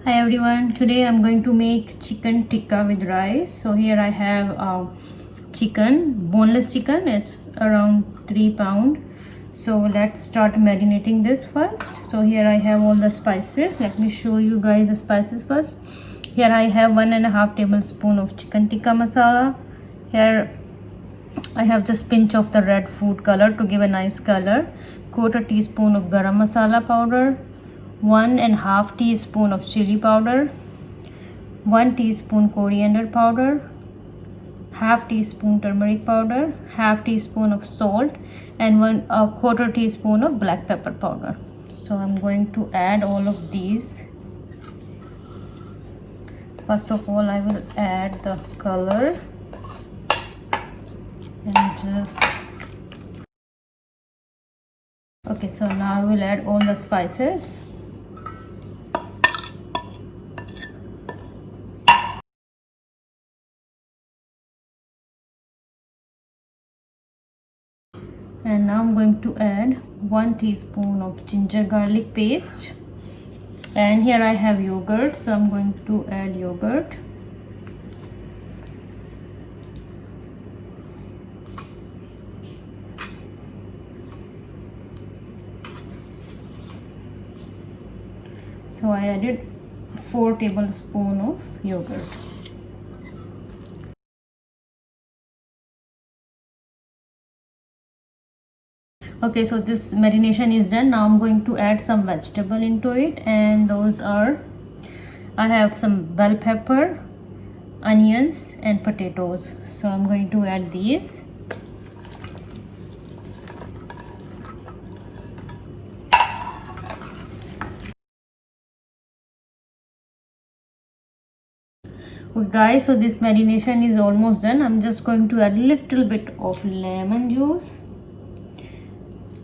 Hi everyone, today I'm going to make chicken tikka with rice. So here I have chicken, boneless chicken. It's around 3 pound. So let's start marinating this first. So here I have all the spices. Let me show you guys the spices first. Here I have 1.5 tablespoon of chicken tikka masala. Here I have just pinch of the red food color to give a nice color. 1/4 teaspoon of garam masala powder. 1.5 teaspoon of chili powder, 1 teaspoon coriander powder, half teaspoon turmeric powder, half teaspoon of salt, and 1/4 teaspoon of black pepper powder. So I'm going to add all of these. First of all, I will add the color and just okay. So now I will add all the spices. And now I'm going to add 1 teaspoon of ginger garlic paste, and here I have yogurt, so I'm going to add yogurt. So I added 4 tablespoons of yogurt. Okay, so this marination is done. Now I'm going to add some vegetable into it, and those are, I have some bell pepper, onions, and potatoes. So I'm going to add these. Okay guys, so this marination is almost done. I'm just going to add a little bit of lemon juice,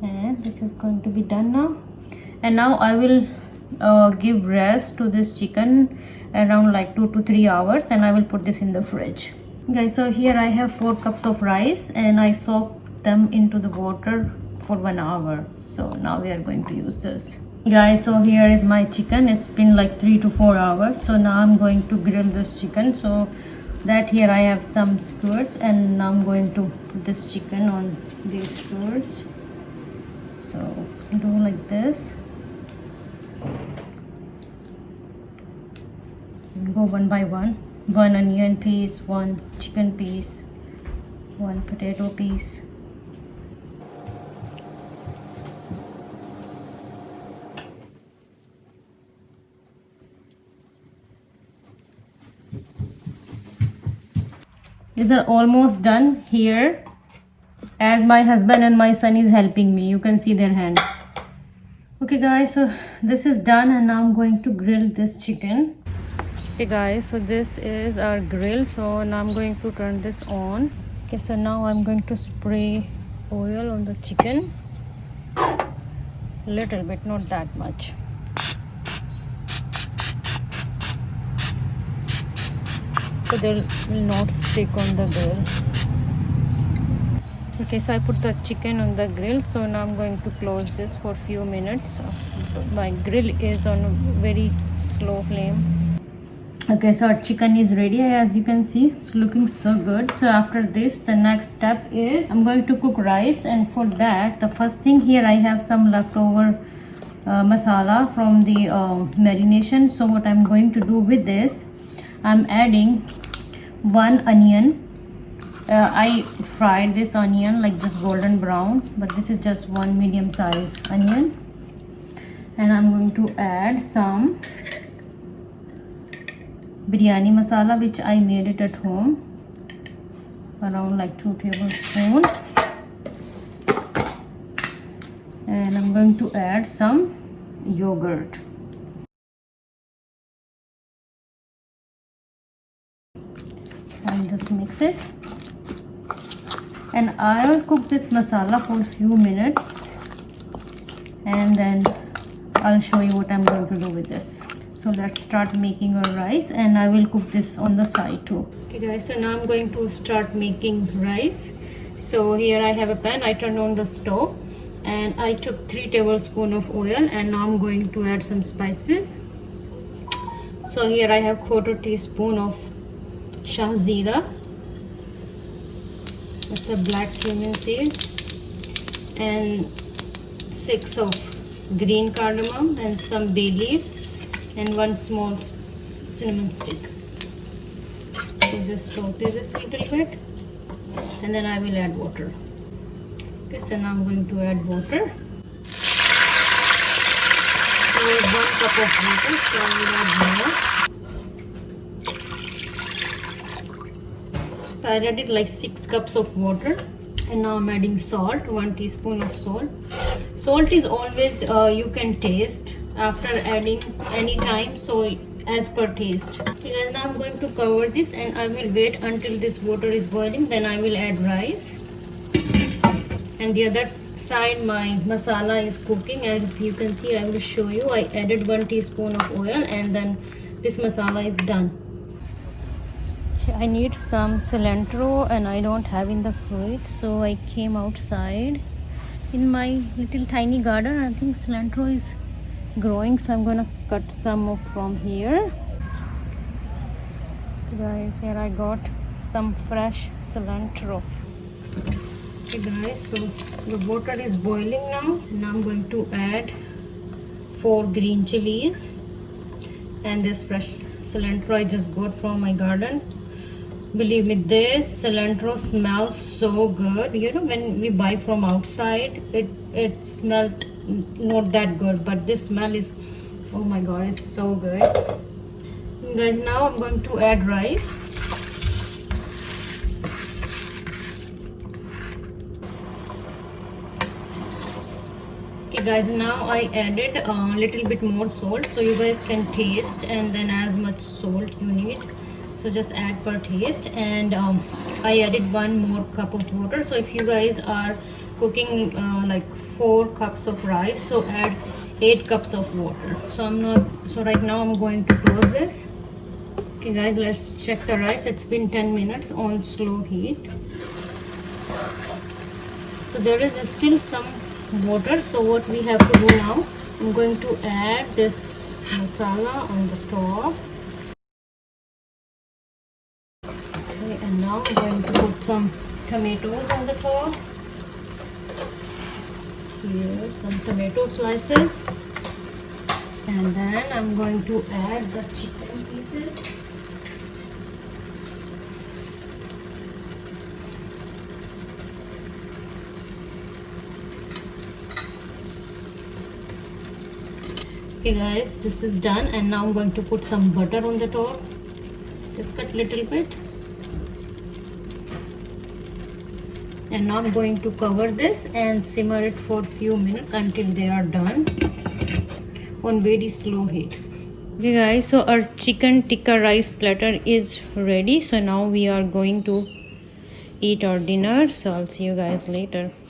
and this is going to be done now. And now I will give rest to this chicken around like 2 to 3 hours, and I will put this in the fridge. Guys, so here I have 4 cups of rice, and I soaked them into the water for 1 hour. So now we are going to use this. Guys, so here is my chicken. It's been like 3 to 4 hours. So now I'm going to grill this chicken. So that here I have some skewers, and now I'm going to put this chicken on these skewers. So do like this, and go one by one. 1 onion piece, 1 chicken piece, 1 potato piece. These are almost done here, as my husband and my son is helping me. You can see their hands. Okay guys, so this is done, and now I'm going to grill this chicken. Okay guys, so this is our grill. So now I'm going to turn this on. Okay, so now I'm going to spray oil on the chicken. Little bit, not that much. So they will not stick on the grill. Okay, so I put the chicken on the grill. So now I'm going to close this for a few minutes. My grill is on a very slow flame. Okay, so our chicken is ready. As you can see, it's looking so good. So after this, the next step is I'm going to cook rice, and for that, the first thing, here I have some leftover masala from the marination. So what I'm going to do with this, I'm adding 1 onion. I fried this onion like just golden brown, but this is just 1 medium size onion. And I'm going to add some biryani masala, which I made it at home, around like 2 tablespoons. And I'm going to add some yogurt. And just mix it. And I will cook this masala for a few minutes, and then I'll show you what I'm going to do with this. So let's start making our rice, and I will cook this on the side too. Okay guys, so now I'm going to start making rice. So here I have a pan. I turned on the stove, and I took 3 tablespoons of oil, and now I'm going to add some spices. So here I have 1/4 teaspoon of shahzira. It's a black cumin seed, and 6 of green cardamom and some bay leaves and 1 small cinnamon stick. So just saute this a little bit and then I will add water. Okay, so now I'm going to add water. So 1 cup of water, so I will add more. So I added like 6 cups of water, and now I'm adding salt, 1 teaspoon of salt. Salt is always you can taste after adding any time, so as per taste. Okay guys, now I'm going to cover this and I will wait until this water is boiling, then I will add rice. And the other side my masala is cooking. As you can see, I will show you, I added 1 teaspoon of oil and then this masala is done. I need some cilantro and I don't have in the fridge, so I came outside in my little tiny garden. I think cilantro is growing, so I'm gonna cut some from here. Guys, here I got some fresh cilantro. Okay guys, so the water is boiling now. Now I'm going to add 4 green chilies and this fresh cilantro I just got from my garden. Believe me, this cilantro smells so good. You know, when we buy from outside, it smelled not that good, but this smell is, oh my god, it's so good. Guys, now I'm going to add rice. Okay guys, now I added a little bit more salt, so you guys can taste and then as much salt you need. So just add per taste. And I added 1 more cup of water. So if you guys are cooking like 4 cups of rice, so add 8 cups of water. So right now I'm going to close this. Okay guys, let's check the rice. It's been 10 minutes on slow heat. So there is still some water. So what we have to do now, I'm going to add this masala on the top. And now I'm going to put some tomatoes on the top. Here, some tomato slices. And then I'm going to add the chicken pieces. Okay guys, this is done, and now I'm going to put some butter on the top. Just cut a little bit. And now I'm going to cover this and simmer it for a few minutes until they are done on very slow heat. Okay guys, so our chicken tikka rice platter is ready. So now we are going to eat our dinner. So I'll see you guys later.